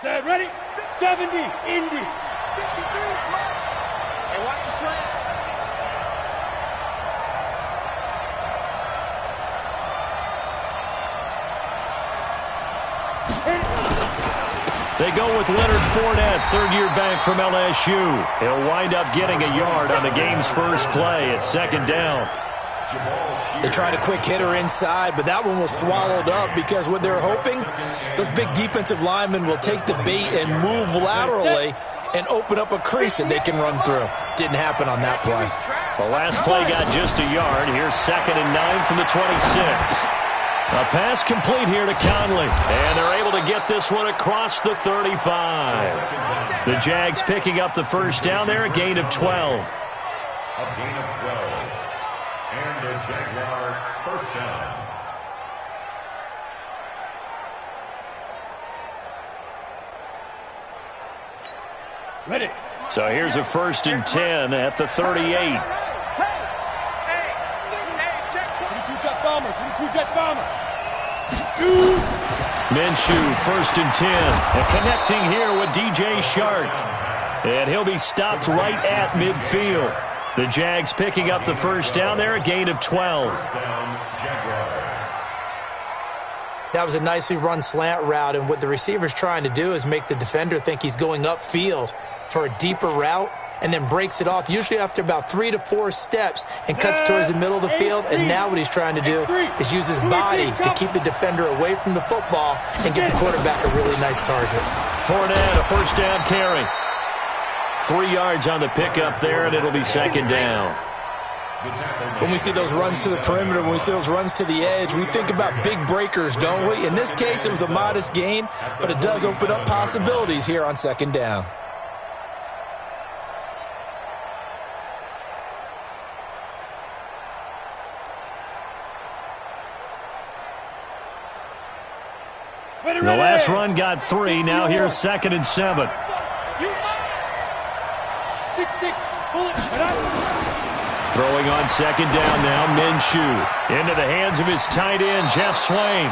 Set, ready? 70, Indy. 53, Hey, watch the slant. They go with Leonard Fournette, third-year back from LSU. He'll wind up getting a yard on the game's first play at second down. They tried a quick hitter inside, but that one was swallowed up because what they're hoping, those big defensive linemen will take the bait and move laterally and open up a crease that they can run through. Didn't happen on that play. The last play got just a yard. Here's 2nd and 9 from the 26. A pass complete here to Conley. And they're able to get this one across the 35. The Jags picking up the first down there, a gain of 12. A gain of 12. And the Jaguar first down. Ready. So here's a 1st and 10 at the 38. Hey, check 22 jet bomber, 22 jet bomber. Minshew, 1st and 10. And connecting here with DJ Shark. And he'll be stopped right at midfield. The Jags picking up the first down there, a gain of 12. That was a nicely run slant route, and what the receiver's trying to do is make the defender think he's going upfield for a deeper route and then breaks it off, usually after about 3 to 4 steps, and cuts towards the middle of the field. And now what he's trying to do is use his body to keep the defender away from the football and get the quarterback a really nice target. Fournette, a first down carry. 3 yards on the pickup there, and it'll be 2nd down. When we see those runs to the perimeter, when we see those runs to the edge, we think about big breakers, don't we? In this case, it was a modest gain, but it does open up possibilities here on 2nd down. The last run got 3. Now here's 2nd and 7. 6-6, bullet, Throwing on 2nd down now, Minshew. Into the hands of his tight end, Jeff Swain.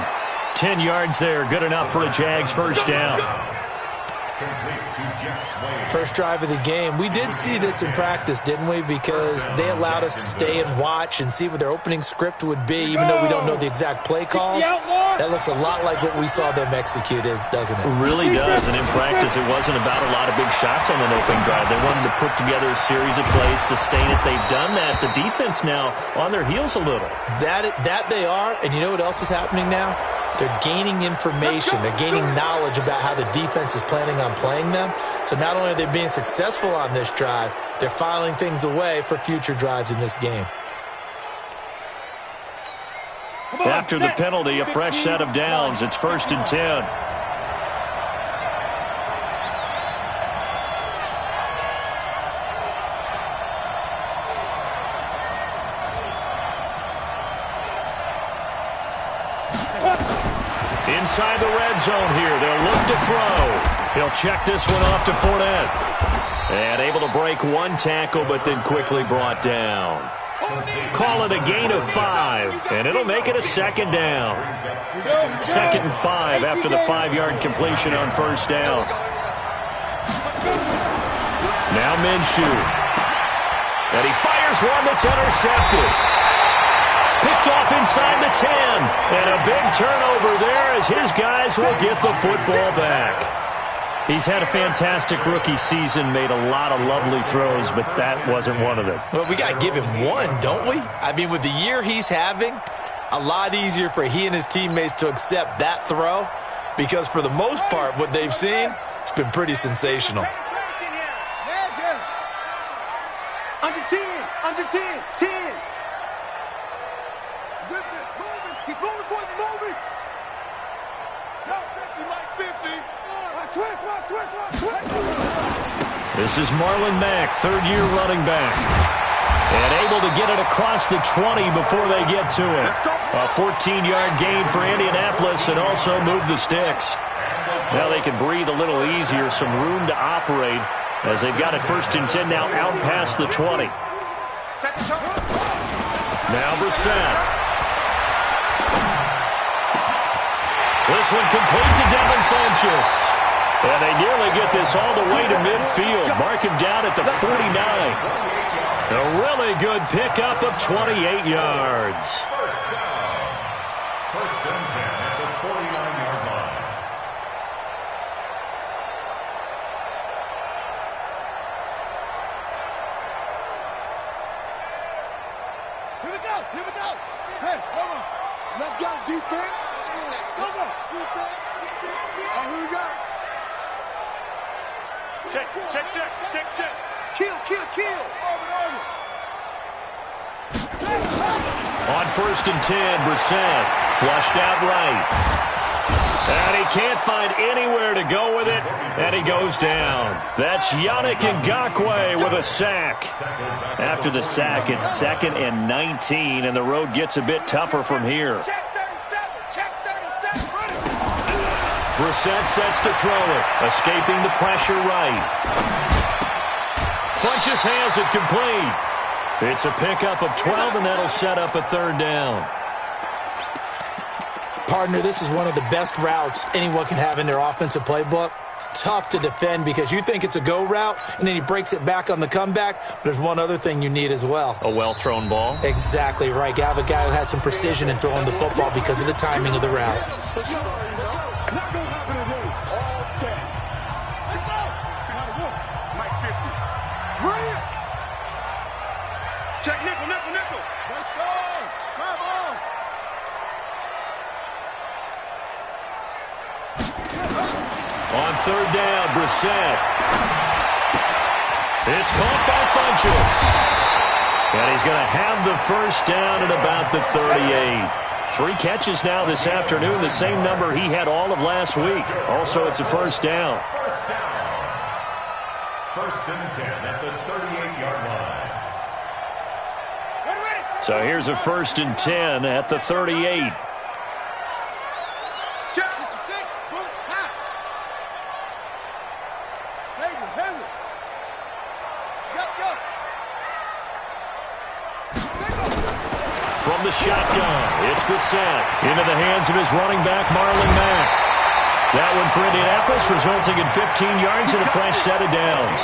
10 yards there, good enough for a Jags first down. First drive of the game. We did see this in practice, didn't we? Because they allowed us to stay and watch and see what their opening script would be, even though we don't know the exact play calls. That looks a lot like what we saw them execute, doesn't it? It really does, and in practice it wasn't about a lot of big shots on an opening drive. They wanted to put together a series of plays, sustain it. They've done that. The defense now on their heels a little. That they are, and you know what else is happening now? They're gaining information. They're gaining knowledge about how the defense is planning on playing them. So not only are they being successful on this drive, they're filing things away for future drives in this game. After the penalty, a fresh set of downs. It's 1st and 10. Inside the red zone here. They'll look to throw. He'll check this one off to Fournette. And able to break one tackle, but then quickly brought down. Call it a gain of 5, and it'll make it a 2nd down. 2nd and 5 after the 5-yard completion on first down. Now Minshew. And he fires one that's intercepted. Picked off inside the 10. And a big turnover there as his guys will get the football back. He's had a fantastic rookie season, made a lot of lovely throws, but that wasn't one of them. Well, we got to give him one, don't we? I mean, with the year he's having, a lot easier for he and his teammates to accept that throw because for the most part, what they've seen, it's been pretty sensational. Under 10, under 10, 10. He's moving, boys, he's moving. Yo, 50, Mike, 50. This is Marlon Mack, third-year running back. And able to get it across the 20 before they get to it. A 14-yard gain for Indianapolis and also move the sticks. Now they can breathe a little easier, some room to operate as they've got it 1st and 10 now out past the 20. Now Brissett. This one complete to Devin Funchess. And they nearly get this all the way to midfield. Mark him down at the 49. A really good pickup of 28 yards. First and 10 at the 49-yard line. Here we go. Here we go. Hey, come on. Let's go. Defense. Come on. Defense. Here we go. Check, check, check, check, check. Kill, kill, kill. On first and 10, Brissett flushed out right. And he can't find anywhere to go with it, and he goes down. That's Yannick Ngakoue with a sack. After the sack, it's 2nd and 19, and the road gets a bit tougher from here. Check 37. Check 37. Brissett sets to throw it, escaping the pressure right. Funches has it complete. It's a pickup of 12, and that'll set up a 3rd down. Partner, this is one of the best routes anyone can have in their offensive playbook. Tough to defend because you think it's a go route, and then he breaks it back on the comeback. But there's one other thing you need as well. A well-thrown ball? Exactly right. You have a guy who has some precision in throwing the football because of the timing of the route. Check nickel, nickel, nickel. Let's go. Come on. On 3rd down, Brissett. It's caught by Funches. And he's going to have the 1st down at about the 38. 3 catches now this afternoon, the same number he had all of last week. Also, it's a 1st down. First and 10 at the 38-yard line. So here's a 1st and 10 at the 38. From the shotgun, it's Brissett into the hands of his running back, Marlon Mack. That one for Indianapolis, resulting in 15 yards and a fresh set of downs.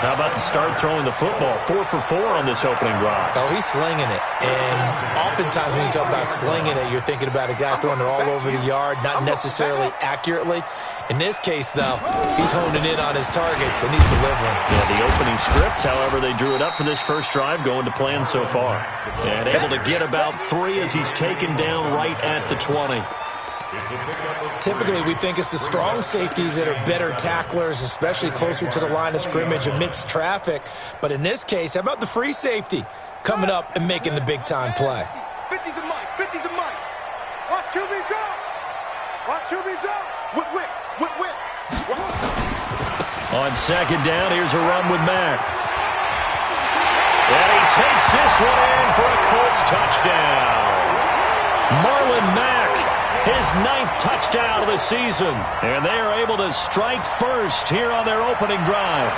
How about the start throwing the football? 4 for 4 on this opening drive. Oh, he's slinging it. And oftentimes when you talk about slinging it, you're thinking about a guy throwing it all over the yard, not necessarily accurately. In this case, though, he's honing in on his targets, and he's delivering. Yeah, the opening script, however, they drew it up for this first drive, going to plan so far. And able to get about 3 as he's taken down right at the 20. Typically, we think it's the strong safeties that are better tacklers, especially closer to the line of scrimmage amidst traffic. But in this case, how about the free safety coming up and making the big-time play? 50 to Mike, 50 to Mike. Watch QB drop. Watch QB drop. Whip, whip, whip, whip. On 2nd down, here's a run with Mack. And he takes this one in for a Colts touchdown. Marlon Mack, his 9th touchdown of the season. And they are able to strike first here on their opening drive.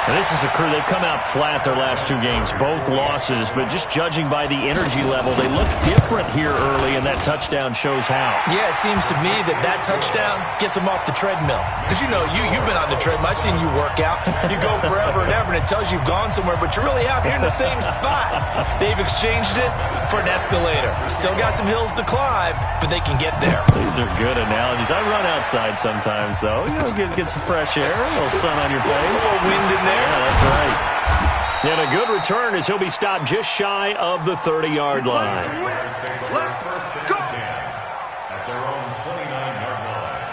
And this is a crew, they've come out flat their last 2 games, both losses, but just judging by the energy level, they look different here early, and that touchdown shows how. Yeah, it seems to me that touchdown gets them off the treadmill. Because, you know, you've been on the treadmill. I've seen you work out. You go forever and ever, and it tells you you've gone somewhere, but you're really out here in the same spot. They've exchanged it for an escalator. Still got some hills to climb, but they can get there. These are good analogies. I run outside sometimes, though. You know, get some fresh air, a little sun on your face. A little wind in there. Yeah, that's right. And a good return as he'll be stopped just shy of the 30-yard line. First and 10 at their own 29-yard line.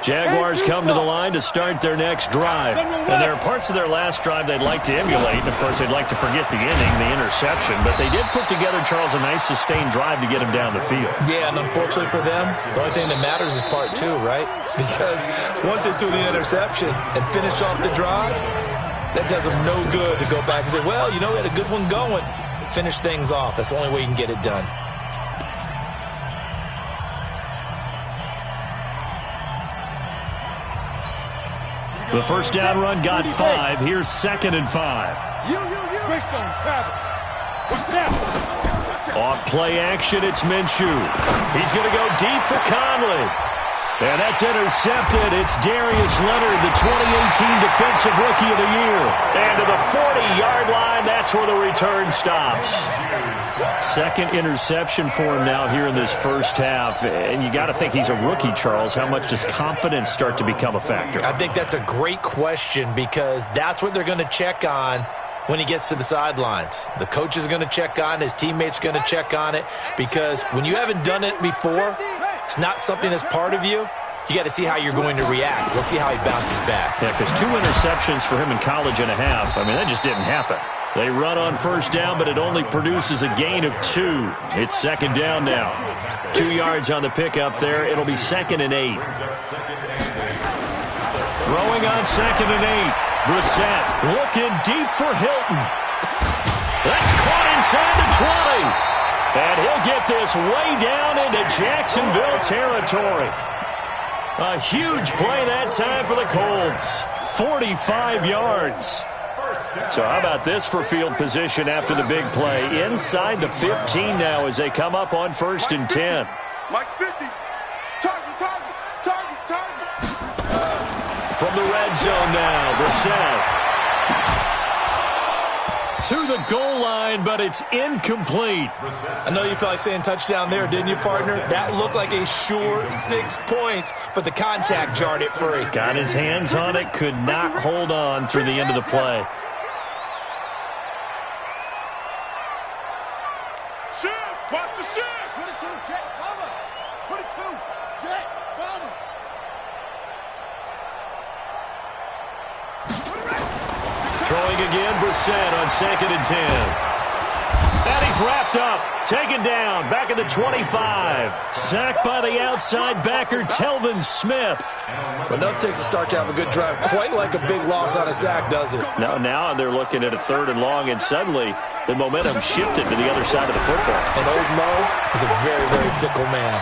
Jaguars come to the line to start their next drive. And there are parts of their last drive they'd like to emulate. And, of course, they'd like to forget the inning, the interception. But they did put together, Charles, a nice sustained drive to get him down the field. Yeah, and unfortunately for them, the only thing that matters is part 2, right? Because once they threw the interception and finished off the drive, that does them no good to go back and say, well, you know, we had a good one going. Finish things off. That's the only way you can get it done. The first down run got 5. Here's 2nd and 5. Off play action, it's Minshew. He's going to go deep for Conley. And that's intercepted. It's Darius Leonard, the 2018 Defensive Rookie of the Year. And to the 40-yard line, that's where the return stops. Second interception for him now here in this first half. And you got to think he's a rookie, Charles. How much does confidence start to become a factor? I think that's a great question because that's what they're going to check on when he gets to the sidelines. The coach is going to check on it. His teammates are going to check on it because when you haven't done it before, it's not something that's part of you. You got to see how you're going to react. Let's see how he bounces back. Yeah, because 2 interceptions for him in college and a half. I mean, that just didn't happen. They run on first down, but it only produces a gain of 2. It's 2nd down now. 2 yards on the pickup there. It'll be 2nd and 8. Throwing on 2nd and 8. Brissett looking deep for Hilton. That's caught inside the 20. And he'll get this way down into Jacksonville territory. A huge play that time for the Colts. 45 yards. So how about this for field position after the big play? Inside the 15 now as they come up on 1st and 10. Mike's 50. Target. From the red zone now, Brissett. To the goal line, but it's incomplete. I know you felt like saying touchdown there, didn't you, partner? That looked like a sure 6 points, but the contact jarred it free. Got his hands on it, could not hold on through the end of the play. Shift! Watch the shift! 22, Jet, bomber! 22, Jet, bomber! Throwing again, Brissett on 2nd and 10. And he's wrapped up, taken down, back at the 25. Sacked by the outside backer, Telvin Smith. But nothing takes a start to have a good drive, quite like a big loss on a sack, does it? Now they're looking at a 3rd and long, and suddenly the momentum shifted to the other side of the football. And old Mo is a very, very fickle man.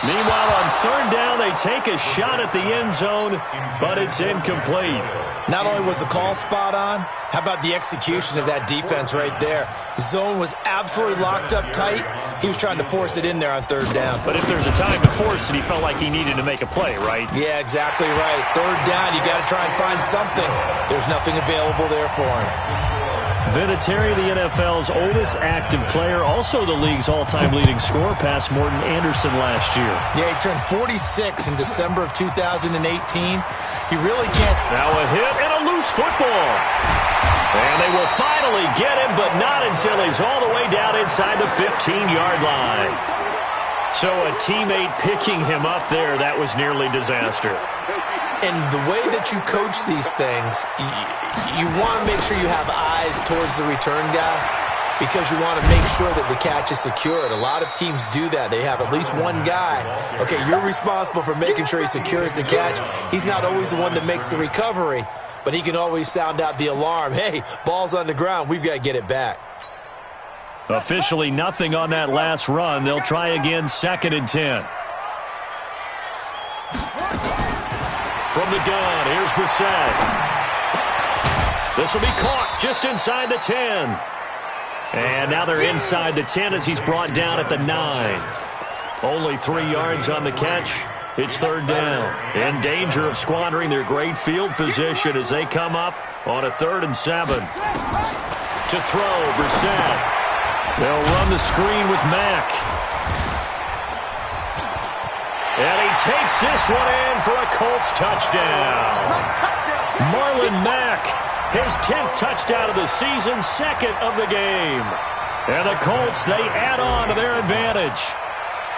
Meanwhile, on 3rd down, they take a shot at the end zone, but it's incomplete. Not only was the call spot on, how about the execution of that defense right there? The zone was absolutely locked up tight. He was trying to force it in there on 3rd down. But if there's a time to force it, he felt like he needed to make a play, right? Yeah, exactly right. 3rd down, you got to try and find something. There's nothing available there for him. Vinatieri, the NFL's oldest active player, also the league's all-time leading scorer, past Morton Anderson last year. Yeah, he turned 46 in December of 2018. He really can't. Now a hit and a loose football. And they will finally get him, but not until he's all the way down inside the 15-yard line. So a teammate picking him up there, that was nearly disaster. And the way that you coach these things, you want to make sure you have eyes towards the return guy because you want to make sure that the catch is secured. A lot of teams do that. They have at least one guy. Okay, you're responsible for making sure he secures the catch. He's not always the one that makes the recovery, but he can always sound out the alarm. Hey, ball's on the ground. We've got to get it back. Officially nothing on that last run. They'll try again, 2nd and 10. From the gun, here's Brissett. This will be caught just inside the 10. And now they're inside the 10 as he's brought down at the 9. Only 3 yards on the catch. It's 3rd down. In danger of squandering their great field position as they come up on a 3rd and 7. To throw, Brissett. They'll run the screen with Mack. And he takes this one in for a Colts touchdown. Marlon Mack, his 10th touchdown of the season, 2nd of the game. And the Colts, they add on to their advantage.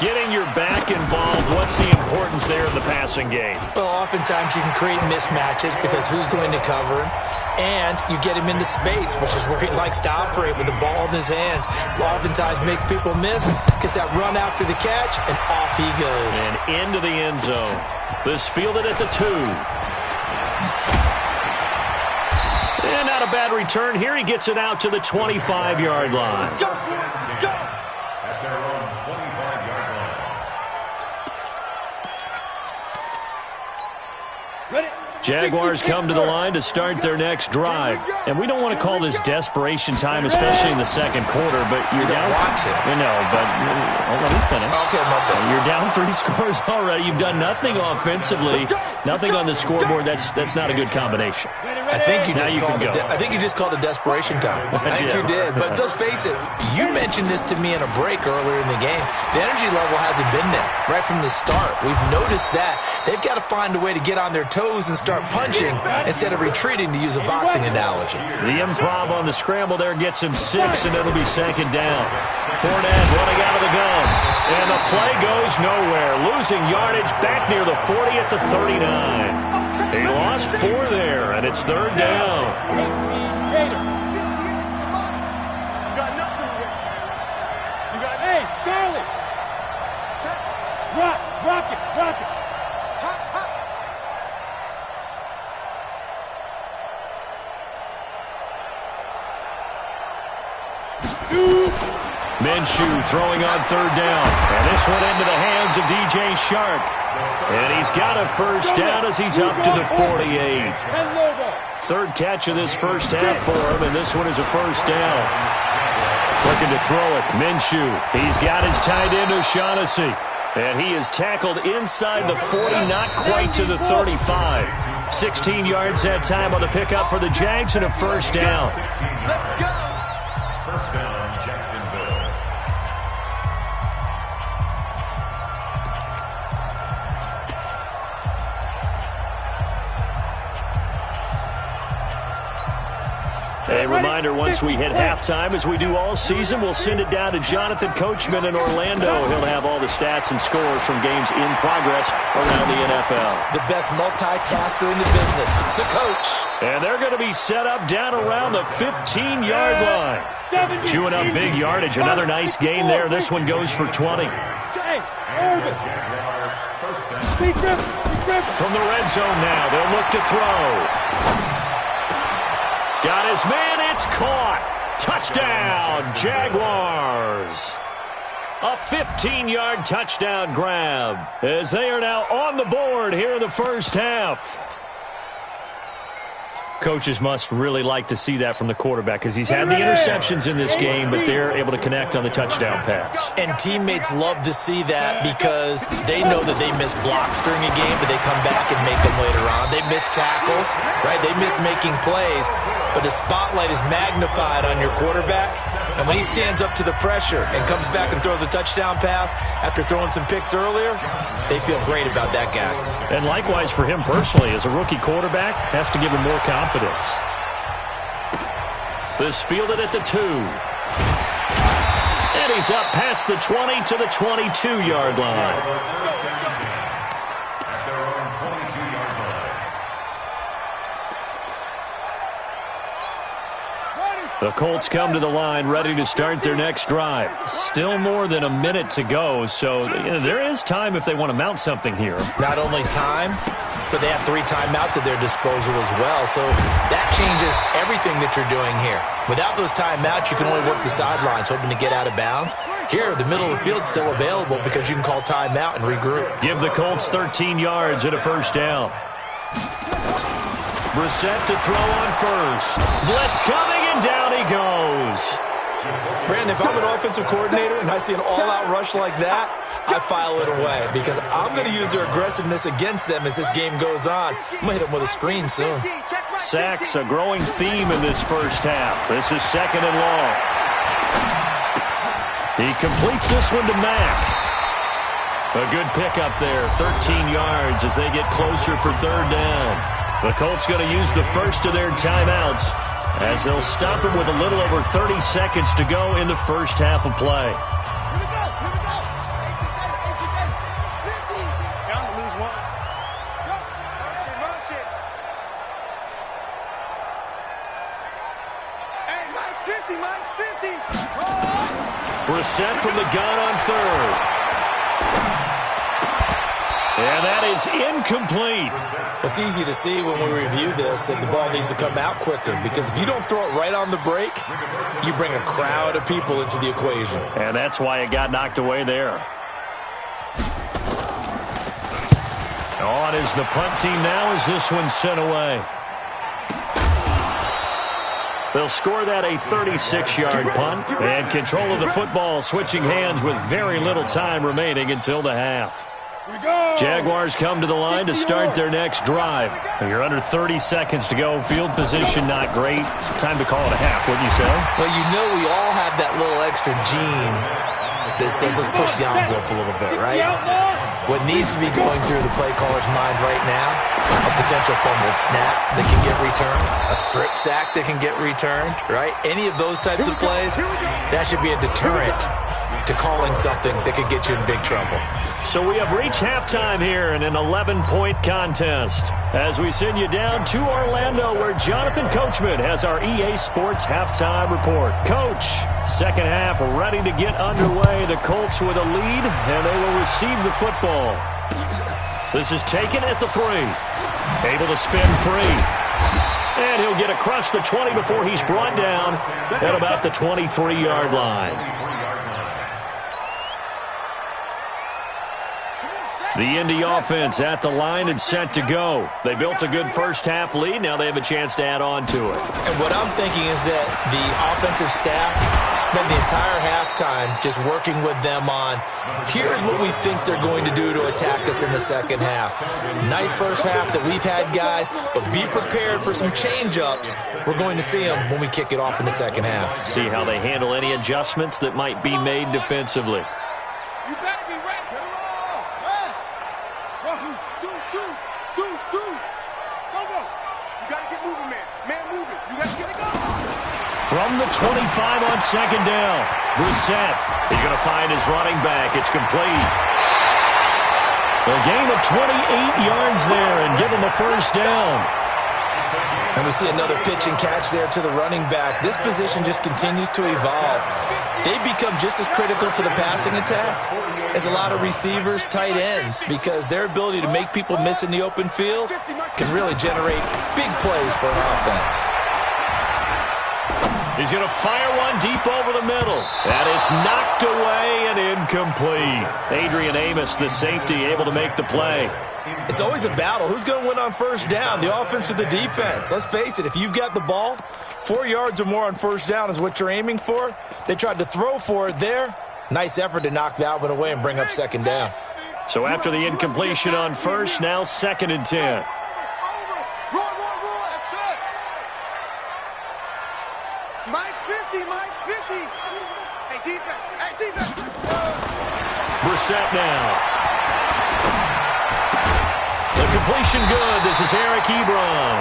Getting your back involved, what's the importance there in the passing game? Well, oftentimes you can create mismatches because who's going to cover him? And you get him into space, which is where he likes to operate with the ball in his hands. Oftentimes makes people miss, gets that run after the catch, and off he goes. And into the end zone. This fielded at the 2. And not a bad return here. He gets it out to the 25-yard line. Let's go, let's go. At their own 25-yard line. Ready? Jaguars come to the line to start their next drive. And we don't want to call this desperation time, especially in the second quarter, but you're down. Want to. You know, but let me finish. Okay, my bad. You're down 3 scores already. You've done nothing offensively, nothing on the scoreboard. That's not a good combination. I think you just called it desperation time. I think you did. But let's face it, you mentioned this to me in a break earlier in the game. The energy level hasn't been there right from the start. We've noticed that. They've got to find a way to get on their toes and start punching instead of retreating, to use a boxing analogy. The improv on the scramble there gets him 6, and it'll be second down. Fournette running out of the gun. And the play goes nowhere. Losing yardage back near the 40 at the 39. They lost 4 there, and it's third down. Hey, Charlie! Rock it! Minshew throwing on third down. And this one into the hands of DJ Shark. And he's got a first down as he's up to the 48. Third catch of this first half for him, and this one is a first down. Looking to throw it. Minshew. He's got his tight end O'Shaughnessy. And he is tackled inside the 40, not quite to the 35. 16 yards that time on the pickup for the Jags and a first down. Let's go. First down, Jacksonville. A reminder, once we hit halftime, as we do all season, we'll send it down to Jonathan Coachman in Orlando. He'll have all the stats and scores from games in progress around the NFL. The best multitasker in the business, the coach. And they're going to be set up down around the 15-yard line. Chewing up big yardage. Another nice gain there. This one goes for 20. From the red zone now, they'll look to throw. Got his man, it's caught. Touchdown, Jaguars. A 15-yard touchdown grab as they are now on the board here in the first half. Coaches must really like to see that from the quarterback because he's had the interceptions in this game, but they're able to connect on the touchdown pass. And teammates love to see that because they know that they miss blocks during a game, but they come back and make them later on. They miss tackles, right? They miss making plays, but the spotlight is magnified on your quarterback. And when he stands up to the pressure and comes back and throws a touchdown pass after throwing some picks earlier, they feel great about that guy. And likewise for him personally, as a rookie quarterback, has to give him more confidence. This fielded at the 2. And he's up past the 20 to the 22-yard line. The Colts come to the line ready to start their next drive. Still more than a minute to go, so there is time if they want to mount something here. Not only time, but they have 3 timeouts at their disposal as well, so that changes everything that you're doing here. Without those timeouts, you can only work the sidelines, hoping to get out of bounds. Here, the middle of the field is still available because you can call timeout and regroup. Give the Colts 13 yards and a first down. Brissett to throw on first. Blitz coming, and down he goes. Brandon, if I'm an offensive coordinator and I see an all-out rush like that, I file it away because I'm going to use their aggressiveness against them as this game goes on. I'm going to hit them with a screen soon. Sacks, a growing theme in this first half. This is second and long. He completes this one to Mack. A good pickup there, 13 yards as they get closer for third down. The Colts going to use the first of their timeouts as they'll stop him with a little over 30 seconds to go in the first half of play. Brissett from the gun on third. And that is incomplete. It's easy to see when we review this that the ball needs to come out quicker because if you don't throw it right on the break, you bring a crowd of people into the equation. And that's why it got knocked away there. On on as the punt team now as this one's sent away. They'll score that a 36-yard punt, and control of the football switching hands with very little time remaining until the half. Jaguars come to the line to start their next drive. You're under 30 seconds to go. Field position not great. Time to call it a half, wouldn't you say? Well, you know we all have that little extra gene that says let's push the envelope a little bit, right? What needs to be going through the play caller's mind right now, a potential fumbled snap that can get returned, a strip sack that can get returned, right? Any of those types of plays, that should be a deterrent to calling something that could get you in big trouble. So we have reached halftime here in an 11-point contest as we send you down to Orlando where Jonathan Coachman has our EA Sports halftime report. Coach, second half ready to get underway. The Colts with a lead, and they will receive the football. This is taken at the 3. Able to spin free. And he'll get across the 20 before he's brought down at about the 23-yard line. The Indy offense at the line and set to go. They built a good first-half lead. Now they have a chance to add on to it. And what I'm thinking is that the offensive staff spent the entire halftime just working with them on, here's what we think they're going to do to attack us in the second half. Nice first half that we've had, guys, but be prepared for some change-ups. We're going to see them when we kick it off in the second half. See how they handle any adjustments that might be made defensively. You better be ready. You gotta get moving, man. Man moving. You gotta get it going. From the 25 on second down, Brissett is going to find his running back. It's complete. A gain of 28 yards there and give him the first down. And we see another pitch and catch there to the running back. This position just continues to evolve. They become just as critical to the passing attack as a lot of receivers, tight ends, because their ability to make people miss in the open field can really generate big plays for an offense. He's going to fire one deep over the middle. And it's knocked away and incomplete. Adrian Amos, the safety, able to make the play. It's always a battle. Who's going to win on first down, the offense or the defense? Let's face it, if you've got the ball, 4 yards or more on first down is what you're aiming for. They tried to throw for it there. Nice effort to knock that one away and bring up second down. So after the incompletion on first, now 2nd and 10. Mike's 50, Mike's 50. Hey, defense. Hey, defense. Brissett now. The completion good. This is Eric Ebron.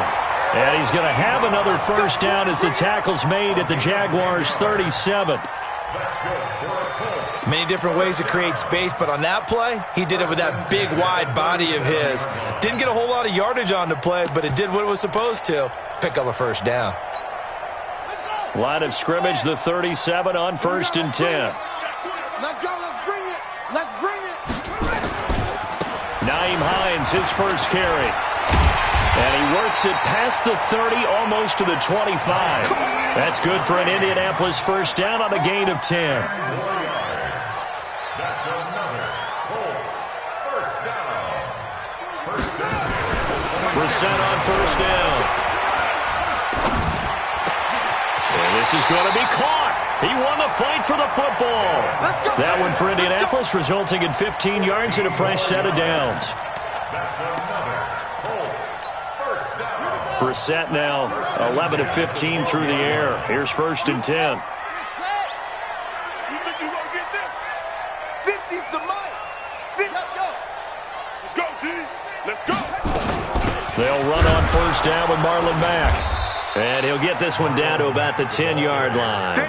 And he's going to have another first down as the tackle's made at the Jaguars' 37. Many different ways to create space, but on that play, he did it with that big, wide body of his. Didn't get a whole lot of yardage on the play, but it did what it was supposed to. Pick up a first down. Line of scrimmage, the 37 on 1st and 10. Let's go. Let's bring it. Let's bring it. Naeem Hines, his first carry. And he works it past the 30, almost to the 25. That's good for an Indianapolis first down on a gain of 10. That's another Colts first down. Brissett on first down. And this is going to be caught. He won the fight for the football. That one for Indianapolis, resulting in 15 yards and a fresh set of downs. That's another Colts first down. Brissett now 11 of 15 through the air. Here's 1st and 10. You think you gonna get this? 50's the mic. 50. Let's go. Let's go, D. Let's go. They'll run on first down with Marlon Mack. And he'll get this one down to about the 10-yard line.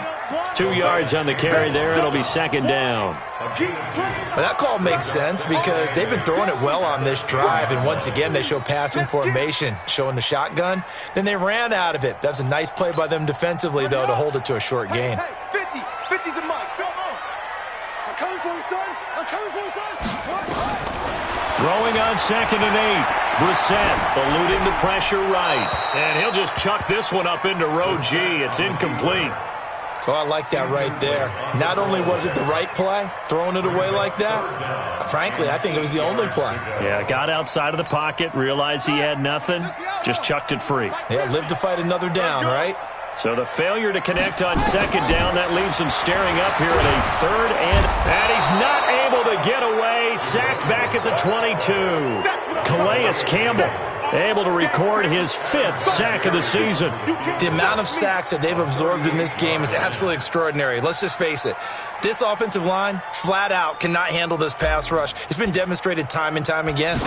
2 yards on the carry there. It'll be 2nd down. Well, that call makes sense because they've been throwing it well on this drive, and once again they show passing formation, showing the shotgun. Then they ran out of it. That's a nice play by them defensively, though, to hold it to a short gain. Hey, 50. 50's the mic. Come on. I'm coming for you, son. I'm coming for you, son. Throwing on 2nd and 8. Brissett eluding the pressure right. And he'll just chuck this one up into row G. It's incomplete. Oh, I like that right there. Not only was it the right play, throwing it away like that, frankly, I think it was the only play. Yeah, got outside of the pocket, realized he had nothing, just chucked it free. Yeah, live to fight another down, right? So the failure to connect on second down, that leaves him staring up here at a third, and he's not able to get away. Sacked back at the 22. Calais Campbell able to record his 5th sack of the season. The amount of sacks that they've absorbed in this game is absolutely extraordinary. Let's just face it. This offensive line, flat out, cannot handle this pass rush. It's been demonstrated time and time again.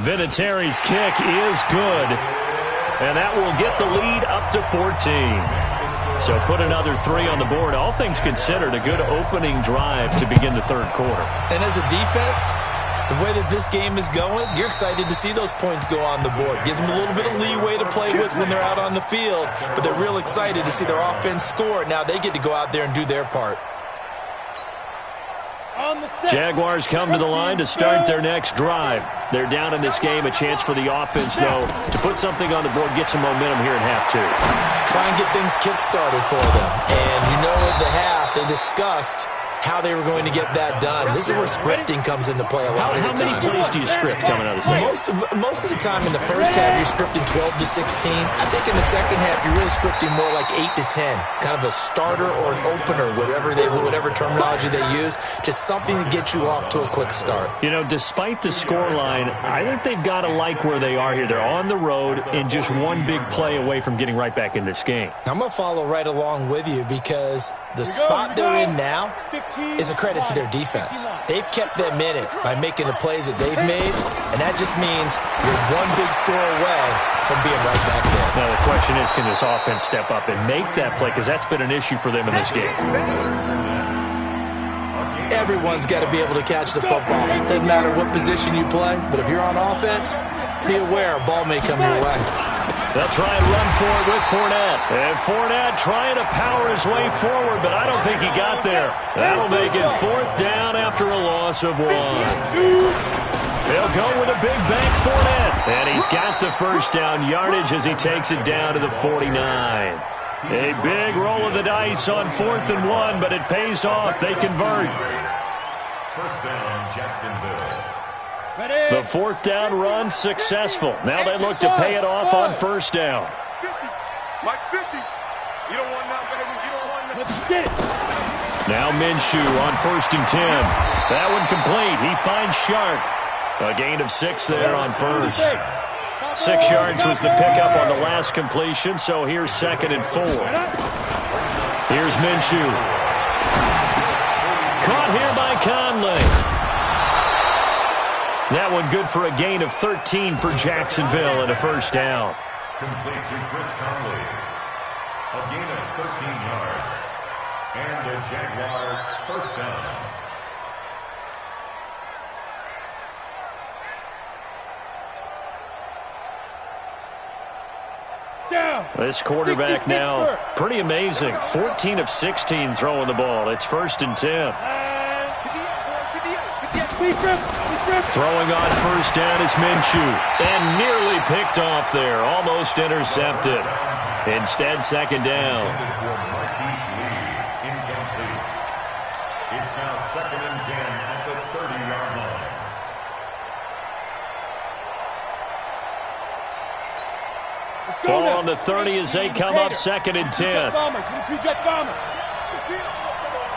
Vinatieri's kick is good, and that will get the lead up to 14. So put another 3 on the board. All things considered, a good opening drive to begin the third quarter. And as a defense, the way that this game is going, you're excited to see those points go on the board. Gives them a little bit of leeway to play with when they're out on the field, but they're real excited to see their offense score. Now they get to go out there and do their part. Jaguars come to the line to start their next drive. They're down in this game. A chance for the offense, though, to put something on the board, get some momentum here in half 2. Try and get things kick-started for them. And you know at the half, they discussed how they were going to get that done. This is where scripting comes into play a lot of the time. How many plays do you script coming out of the second? Most of the time in the first half, you're scripting 12 to 16. I think in the second half, you're really scripting more like 8 to 10. Kind of a starter or an opener, whatever terminology they use. Just something to get you off to a quick start. You know, despite the scoreline, I think they've got to like where they are here. They're on the road and just one big play away from getting right back in this game. I'm going to follow right along with you because the spot they're in now is a credit to their defense. They've kept them in it by making the plays that they've made, and that just means you're one big score away from being right back there. Now the question is, can this offense step up and make that play? Because that's been an issue for them in this game. Everyone's got to be able to catch the football. It doesn't matter what position you play, but if you're on offense, be aware a ball may come your way. They'll try and run for it with Fournette. And Fournette trying to power his way forward, but I don't think he got there. That'll make it 4th down after a loss of 1. They'll go with a big bank Fournette. And he's got the first down yardage as he takes it down to the 49. A big roll of the dice on 4th and 1, but it pays off. They convert. First down, Jacksonville. The 4th down run successful. Now they look to pay it off on first down. 50. Mike 50. You don't want that, baby. You don't want that. Let's get it. Now Minshew on 1st and 10. That one complete. He finds Sharp. A gain of 6 there on first. 6 yards was the pickup on the last completion, so here's 2nd and 4. Here's Minshew. Caught here by Conley. That one good for a gain of 13 for Jacksonville and a first down. Complete to Chris Conley. A gain of 13 yards. And a Jaguar first down. This quarterback now, pretty amazing. 14 of 16 throwing the ball. It's 1st and 10. Throwing on first down is Minshew. And nearly picked off there. Almost intercepted. Instead, 2nd down. It's now 2nd and 10 at the 30-yard line. Ball on the 30 as they come up 2nd and 10.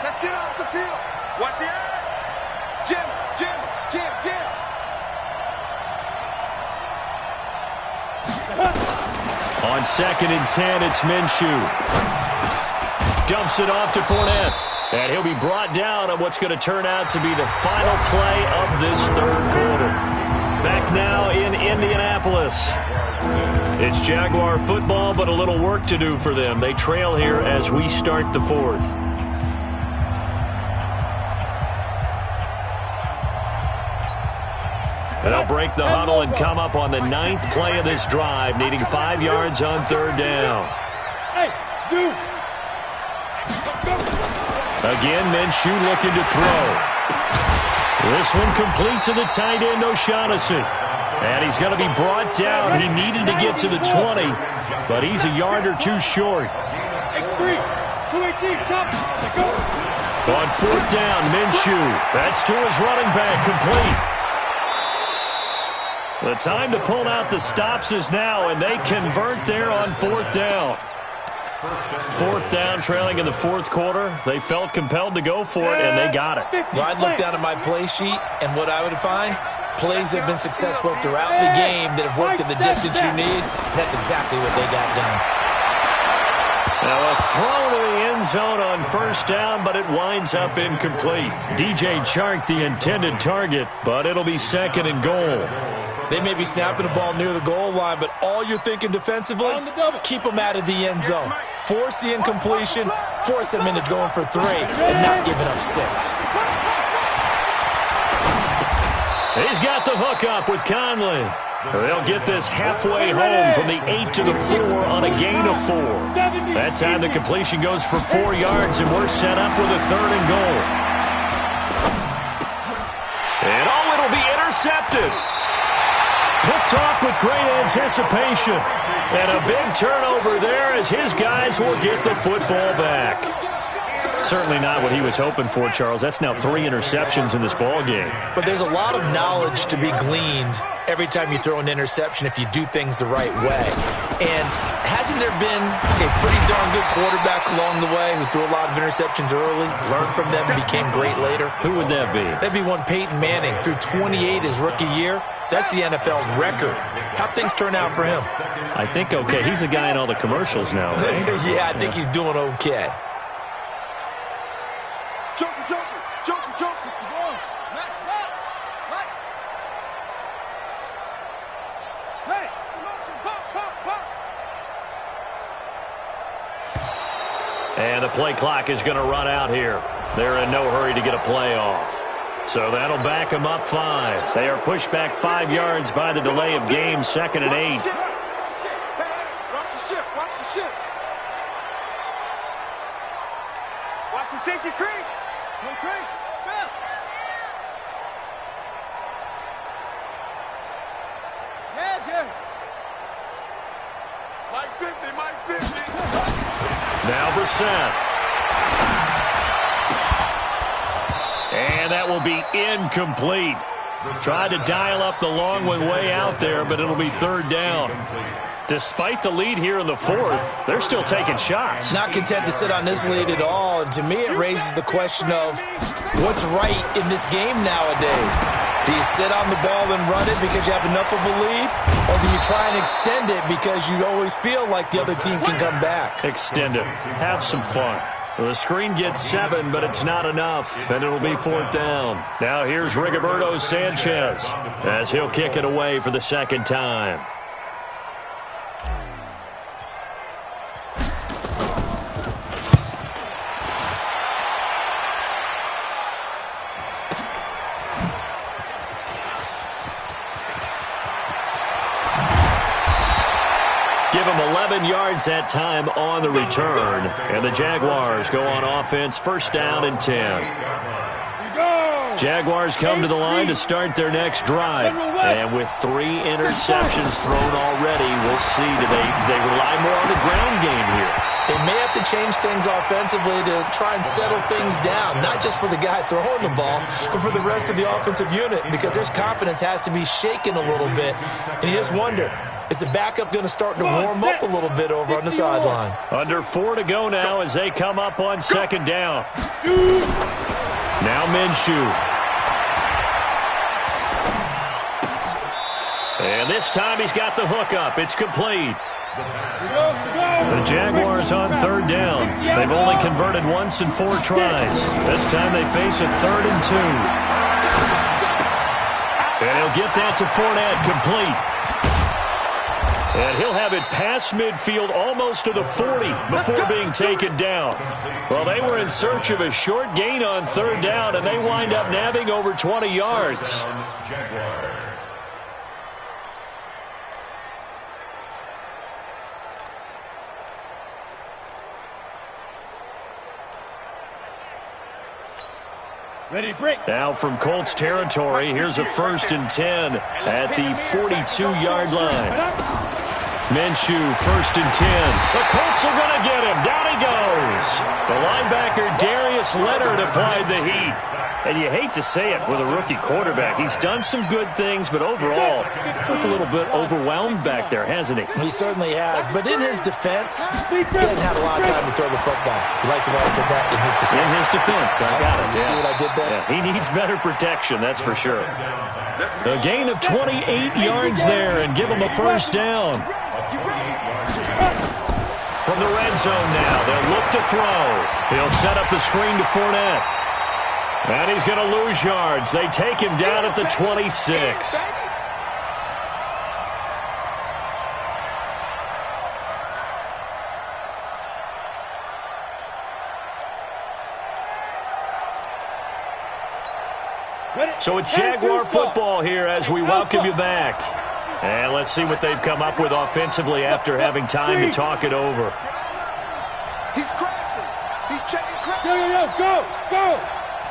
Let's get off the field. Watch the eye. Jim. On 2nd and 10, it's Minshew. Dumps it off to Fournette. And he'll be brought down on what's going to turn out to be the final play of this third quarter. Back now in Indianapolis. It's Jaguar football, but a little work to do for them. They trail here as we start the 4th. And they'll break the huddle and come up on the 9th play of this drive, needing 5 yards on 3rd down. Again, Minshew looking to throw. This one complete to the tight end, O'Shaughnessy. And he's going to be brought down. He needed to get to the 20, but he's a yard or two short. X3, 218, jump, go. On fourth down, Minshew. That's to his running back, complete. The time to pull out the stops is now, and they convert there on fourth down. Fourth down, trailing in the fourth quarter. They felt compelled to go for it, and they got it. Well, I'd look down at my play sheet, and what I would find, plays that have been successful throughout the game that have worked in the distance you need. That's exactly what they got done. Now a throw to the end zone on first down, but it winds up incomplete. DJ Chark, the intended target, but it'll be second and goal. They may be snapping the ball near the goal line, but all you're thinking defensively, keep them out of the end zone. Force the incompletion, force them into going for 3, and not giving up 6. He's got the hook up with Conley. They'll get this halfway home from the 8 to the 4 on a gain of 4. That time the completion goes for 4 yards, and we're set up with a third and goal. And it'll be intercepted. Picked off with great anticipation. And a big turnover there as his guys will get the football back. Certainly not what he was hoping for, Charles. That's now 3 interceptions in this ball game. But there's a lot of knowledge to be gleaned every time you throw an interception if you do things the right way. And hasn't there been a pretty darn good quarterback along the way who threw a lot of interceptions early, learned from them, and became great later? Who would that be? That'd be one Peyton Manning. Threw 28 his rookie year. That's the NFL record. How'd things turn out for him? I think okay. He's a guy in all the commercials now, right? Yeah, I think he's doing okay. Joker, come on. Max, right. Hey, pop. And the play clock is going to run out here. They're in no hurry to get a play off. So that'll back them up 5. They are pushed back 5 yards by the delay of game, 2nd and 8. Watch the ship. Watch the safety creep. Hey, Trey, spell. Yeah. Mike 50. Now Brissett. And that will be incomplete. Tried to dial up the long one way out there, but it'll be third down. Despite the lead here in the fourth, they're still taking shots. Not content to sit on this lead at all. And to me, it raises the question of what's right in this game nowadays. Do you sit on the ball and run it because you have enough of a lead? Or do you try and extend it because you always feel like the other team can come back? Extend it. Have some fun. The screen gets 7, but it's not enough, and it'll be fourth down. Now here's Rigoberto Sanchez as he'll kick it away for the second time. Give him 11 yards that time on the return. And the Jaguars go on offense, first down and 10. Jaguars come to the line to start their next drive. And with 3 interceptions thrown already, we'll see. Do they rely more on the ground game here? They may have to change things offensively to try and settle things down, not just for the guy throwing the ball, but for the rest of the offensive unit, because their confidence has to be shaken a little bit. And you just wonder, is the backup going to start to warm up a little bit over on the sideline? Under 4 to go now as they come up on second down. Now Minshew. And this time he's got the hook up. It's complete. The Jaguars on third down. They've only converted once in 4 tries. This time they face a 3rd and 2. And he'll get that to Fournette, complete. And he'll have it past midfield almost to the 40 before being taken down. Well, they were in search of a short gain on third down, and they wind up nabbing over 20 yards. Ready to break. Now from Colts territory, here's a 1st and 10 at the 42-yard line. Minshew, 1st and 10. The Colts are going to get him. Down he goes. The linebacker, Darius Leonard, applied the heat. And you hate to say it with a rookie quarterback. He's done some good things, but overall, looked a little bit overwhelmed back there, hasn't he? He certainly has. But in his defense, he hasn't had a lot of time to throw the football. You like the way I said that? In his defense. In his defense. I got it. You see what I did there? Yeah, he needs better protection, that's for sure. A gain of 28 yards there and give him a 1st down. From the red zone now, they'll look to throw. He'll set up the screen to Fournette. And he's going to lose yards. They take him down at the 26. So it's Jaguar football here as we welcome you back. And let's see what they've come up with offensively after having time to talk it over. He's crashing. He's checking crash. Go.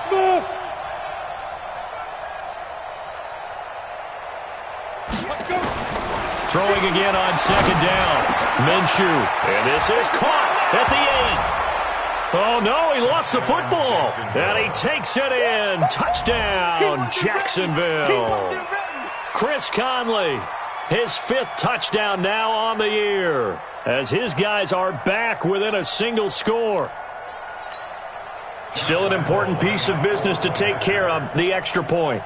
Smooth. Throwing again on 2nd down. Minshew. And this is caught at the 8. Oh, no, he lost the football. And he takes it in. Touchdown, Jacksonville. Chris Conley, his 5th touchdown now on the year, as his guys are back within a single score. Still an important piece of business to take care of, the extra point.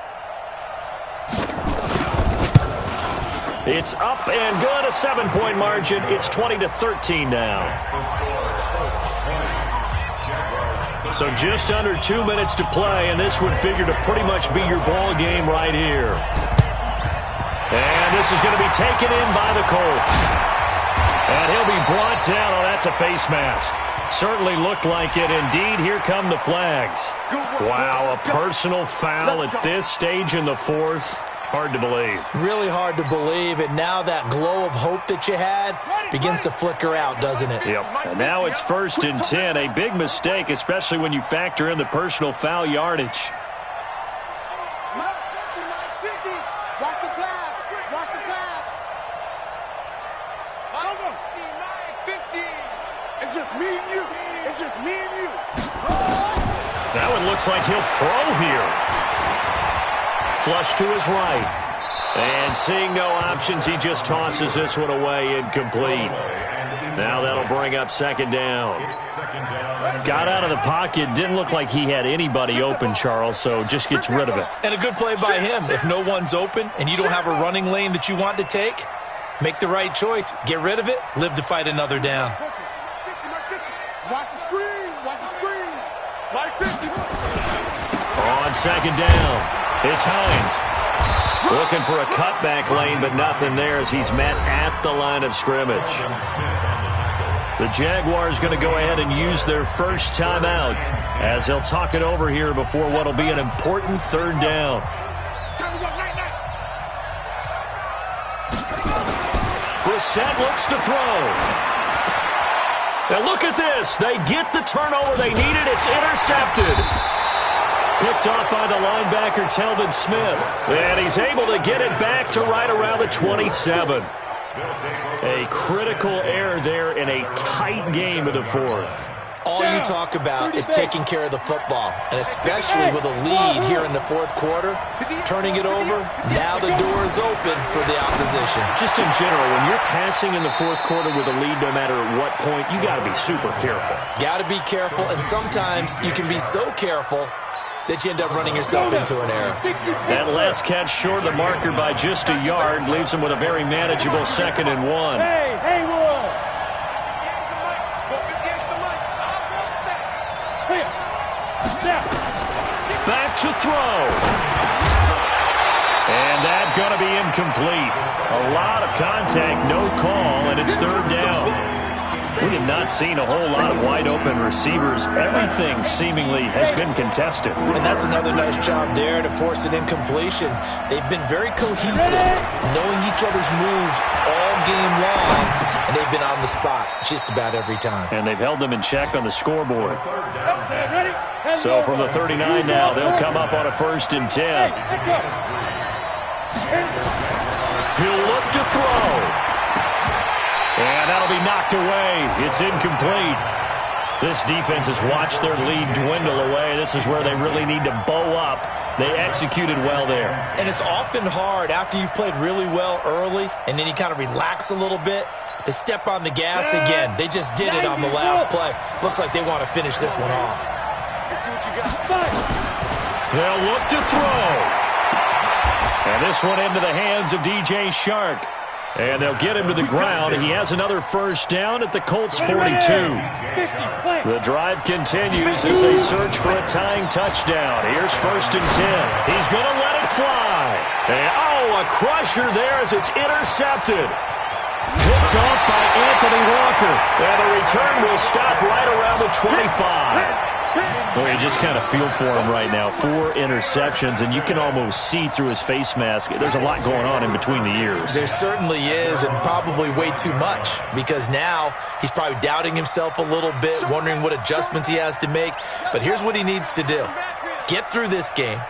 It's up and good, a 7-point margin. It's 20-13 now. So just under 2 minutes to play, and this would figure to pretty much be your ball game right here. And this is going to be taken in by the Colts. And he'll be brought down. Oh, that's a face mask. Certainly looked like it. Indeed, here come the flags. Wow, a personal foul at this stage in the 4th. Hard to believe. Really hard to believe, and now that glow of hope that you had begins to flicker out, doesn't it? Yep. And now it's 1st and 10. A big mistake, especially when you factor in the personal foul yardage. It's just me and you. It's just me and you. That one looks like he'll throw here. Flush to his right. And seeing no options, he just tosses this one away, incomplete. Now that'll bring up 2nd down. Got out of the pocket. Didn't look like he had anybody open, Charles, so just gets rid of it. And a good play by him. If no one's open and you don't have a running lane that you want to take, make the right choice. Get rid of it. Live to fight another down. Watch the screen. Watch the screen. On 2nd down, it's Hines. Looking for a cutback lane, but nothing there as he's met at the line of scrimmage. The Jaguars going to go ahead and use their first timeout as they'll talk it over here before what will be an important 3rd down. Brissett looks to throw. Now look at this. They get the turnover they needed. It's intercepted. Picked off by the linebacker, Telvin Smith. And he's able to get it back to right around the 27. A critical error there in a tight game of the 4th. All you talk about is taking care of the football, and especially with a lead here in the 4th quarter, turning it over, now the door is open for the opposition. Just in general, when you're passing in the 4th quarter with a lead, no matter at what point, you got to be super careful. Got to be careful, and sometimes you can be so careful that you end up running yourself into an error. That last catch short of the marker by just a yard leaves him with a very manageable 2nd and 1. Hey, Back to throw. And that's going to be incomplete. A lot of contact, no call, and it's 3rd down. We have not seen a whole lot of wide-open receivers. Everything seemingly has been contested. And that's another nice job there to force an incompletion. They've been very cohesive, knowing each other's moves all game long, and they've been on the spot just about every time. And they've held them in check on the scoreboard. So from the 39 now, they'll come up on a 1st and 10. He'll look to throw. And that'll be knocked away. It's incomplete. This defense has watched their lead dwindle away. This is where they really need to bow up. They executed well there. And it's often hard after you've played really well early and then you kind of relax a little bit to step on the gas again. They just did it on the last play. Looks like they want to finish this one off. Let's see what you got. They'll look to throw. And this one into the hands of DJ Shark. And they'll get him to the ground. He has another 1st down at the Colts 42. The drive continues as they search for a tying touchdown. Here's 1st and 10. He's going to let it fly. And, a crusher there as it's intercepted. Picked off by Anthony Walker. And the return will stop right around the 25. Well, you just kind of feel for him right now. 4 interceptions, and you can almost see through his face mask. There's a lot going on in between the ears. There certainly is, and probably way too much, because now he's probably doubting himself a little bit, wondering what adjustments he has to make. But here's what he needs to do. Get through this game,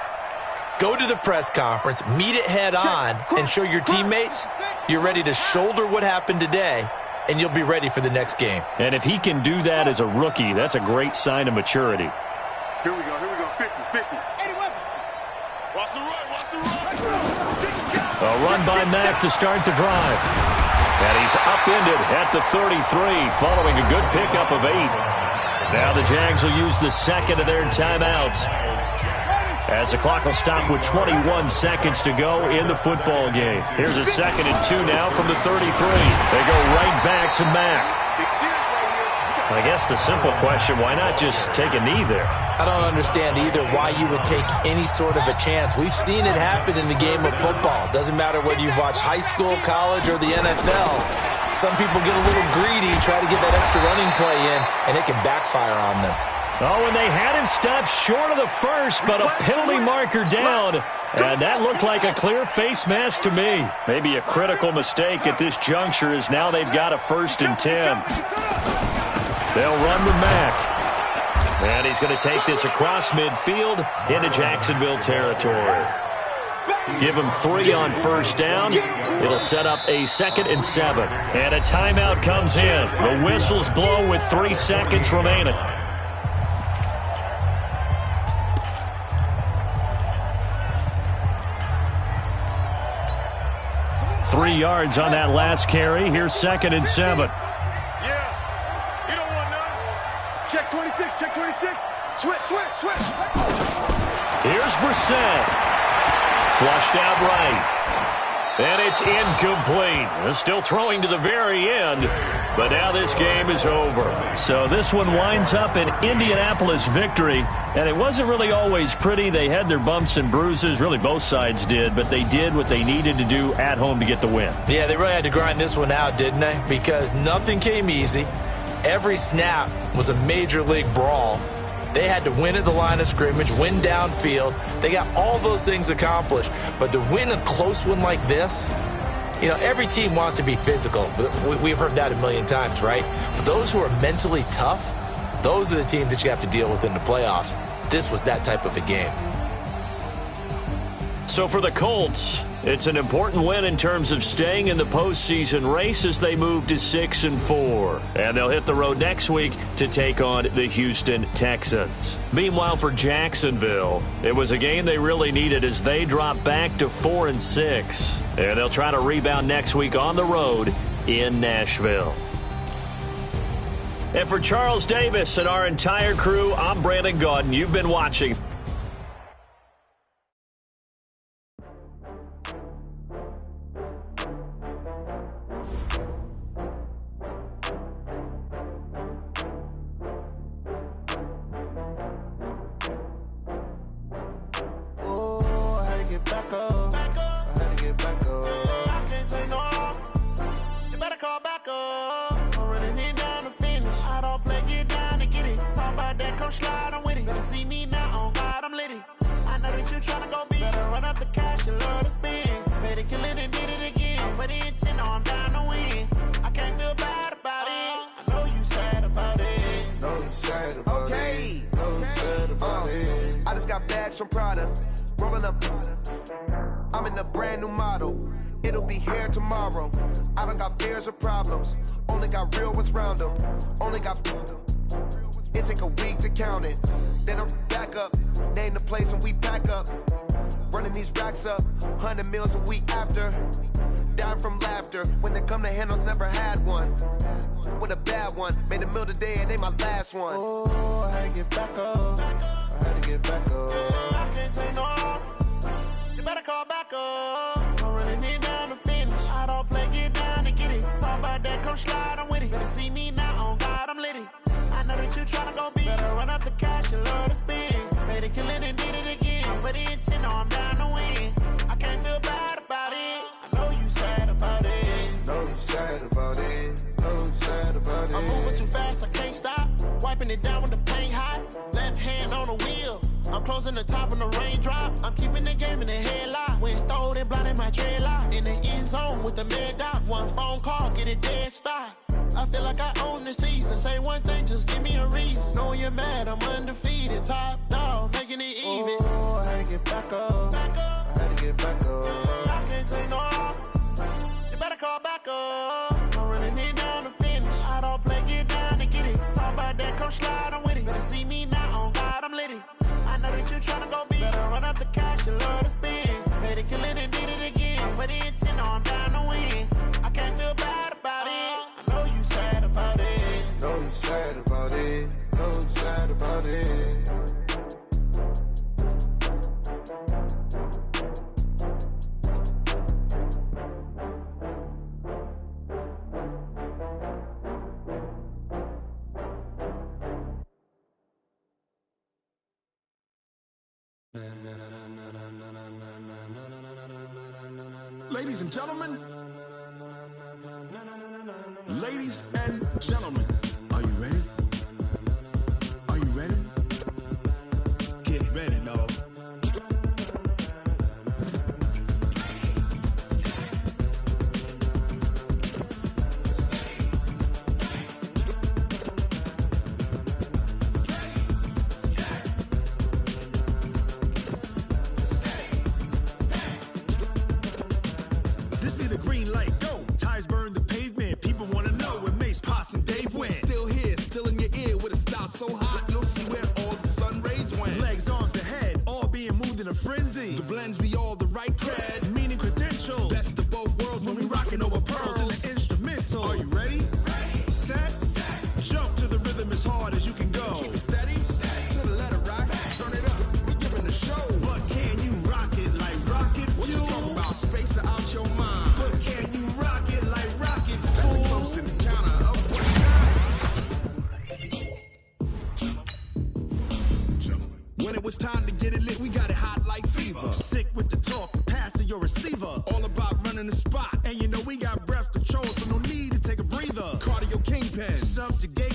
go to the press conference, meet it head on, and show your teammates you're ready to shoulder what happened today, and you'll be ready for the next game. And if he can do that as a rookie, that's a great sign of maturity. Here we go, 50. Watch the run. A run by Mack to start the drive. And he's upended at the 33, following a good pickup of 8. Now the Jags will use the second of their timeouts, as the clock will stop with 21 seconds to go in the football game. Here's a 2nd and 2 now from the 33. They go right back to Mack. I guess the simple question, why not just take a knee there? I don't understand either why you would take any sort of a chance. We've seen it happen in the game of football. Doesn't matter whether you've watched high school, college, or the NFL. Some people get a little greedy, try to get that extra running play in, and it can backfire on them. Oh, and they had him stopped short of the 1st, but a penalty marker down. And that looked like a clear face mask to me. Maybe a critical mistake at this juncture, as now they've got a 1st and 10. They'll run with Mack. And he's going to take this across midfield into Jacksonville territory. Give him 3 on 1st down. It'll set up a 2nd and 7. And a timeout comes in. The whistles blow with 3 seconds remaining. 3 yards on that last carry. Here's 2nd and 7. Check 26, check 26. Switch. Here's Brissett. Flushed out right. And it's incomplete. Still throwing to the very end, but now this game is over. So this one winds up an Indianapolis victory, and it wasn't really always pretty. They had their bumps and bruises. Really, both sides did, but they did what they needed to do at home to get the win. Yeah, they really had to grind this one out, didn't they? Because nothing came easy. Every snap was a major league brawl. They had to win at the line of scrimmage, win downfield. They got all those things accomplished. But to win a close one like this, every team wants to be physical. We've heard that a million times, right? But those who are mentally tough, those are the teams that you have to deal with in the playoffs. This was that type of a game. So for the Colts, it's an important win in terms of staying in the postseason race as they move to 6-4. And they'll hit the road next week to take on the Houston Texans. Meanwhile, for Jacksonville, it was a game they really needed as they drop back to 4-6. And they'll try to rebound next week on the road in Nashville. And for Charles Davis and our entire crew, I'm Brandon Gaudin. You've been watching You better call back up. I really need down to feel come slide, I'm with it. Better see me now, on God, I'm litty. I know that you tryna go big. Better run up the cash, you love to spend. Better kill it and did it again. But the intent, no, I'm down to win. I can't feel bad about it. I know you sad about it. Know you sad about it. Know you sad about it. I just got bags from Prada. Rolling up. I'm in a brand new model. It'll be here tomorrow. I don't got fears or problems. Only got real ones round them. Only got. It take a week to count it. Then I'm back up. Name the place and we pack up. Running these racks up. 100 meals a week after. Down from laughter. When they come to handles, never had one. With a bad one. Made a meal today and they my last one. Oh, I had to get back up. I had to get back up. I can't take no loss. You better call back up. I'm running it down to finish. I don't play, get down and get it. Talk about that, come slide, I'm with it. Better see me now, on God, I'm litty. I know that you tryna go big. Better run up the cash, you love to spend. Better kill it and did it again. But the intent, no, I'm down to win. I can't feel bad about it. I know you sad about it. Know you sad about it. Know you sad about it. I'm moving too fast, I can't stop. Wiping it down with the paint hot. Left hand on the wheel. I'm closing the top when the raindrop. I'm keeping the game in the headlock. When throwed and blinded my dreadlock. In the end zone with the mad dot. One phone call, get it dead stop. I feel like I own the season. Say one thing, just give me a reason. Knowing you're mad, I'm undefeated. Top dog, making it even. Oh, I had to get back up. I had to get back up. I can't take no loss. You better call back up. I'm running it down to finish. I don't play, get down and get it. Talk about that, come slide, I'm with it. Better see me now, on God, I'm litty. I know that you tryna go big. Better run up the cash, you love to spend. Better kill it and did it again. But the intent, no, I'm down to win. I can't feel bad about it. I know you sad about it. Know you sad about it. Know you sad about it. Ladies and gentlemen, ladies and gentlemen, are you ready? Are you ready? Get ready, dog. This be the green light, go. Tires burn the pavement. People wanna know where Mace, Poss, and Dave went. Still here, still in your ear with a style so hot, you'll see where all the sun rays went. Legs, arms, and head, all being moved in a frenzy. The blends be all the right cred, meaning credentials. Best of both worlds when we rockin' over pearls in the instrumental. Are you ready? Ready. Set. Jump to the rhythm as hard as you can go. Keep it steady. To the letter rock. Turn it up. We giving the show. But can you rock it like rocket fuel? What you talking about? Space or out your mind? But can you rock it like rockets, fool? That's a close encounter of what kind? When it was time to get it lit, we got it hot like fever. Sick with the talk, pass to your receiver. All about running the spot. And you know we got breath control, so no need to take a breather. Cardio kingpin, subjugate